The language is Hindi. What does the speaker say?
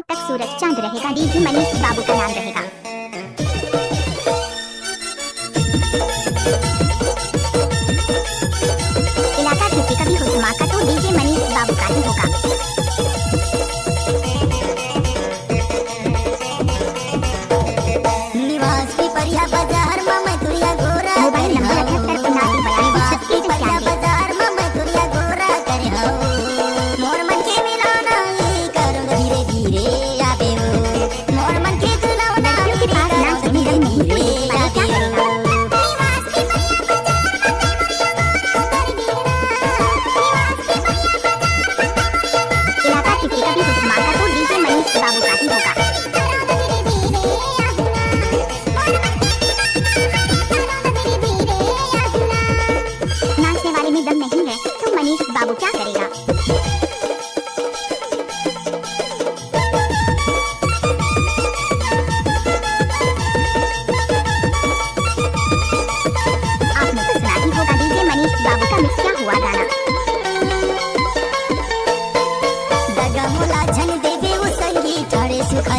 तब तक सूरज चांद रहेगा। डीजे मनीष बाबू का नाम रहेगा। इलाका किसी का भी हो धमाका तो डीजे मनीष बाबू का ही होगा। निवास की परिया बाजार में मथुरिया गोरा मोबाइल नंबर 78 परिया बाजार में मथुरिया गोरा कर हो मोर मन के मिलाना ये करो धीरे धीरे आबे हो मोर मन के खिलौना के पास ना सुनी रंग नहीं तो ये क्या करेगा। इलाका किसी का भी हो धमाका तो डीजे मनीष बाबू का ही होगा। नाचने वाले में दम नहीं है तो मनीष बाबू क्या करेगा। आपने तो सुना ही होगा डीजे मनीष बाबू का मिक्स क्या हुआ गाना। दगा मोला झन देवे वो संगी ठाड़े सुखा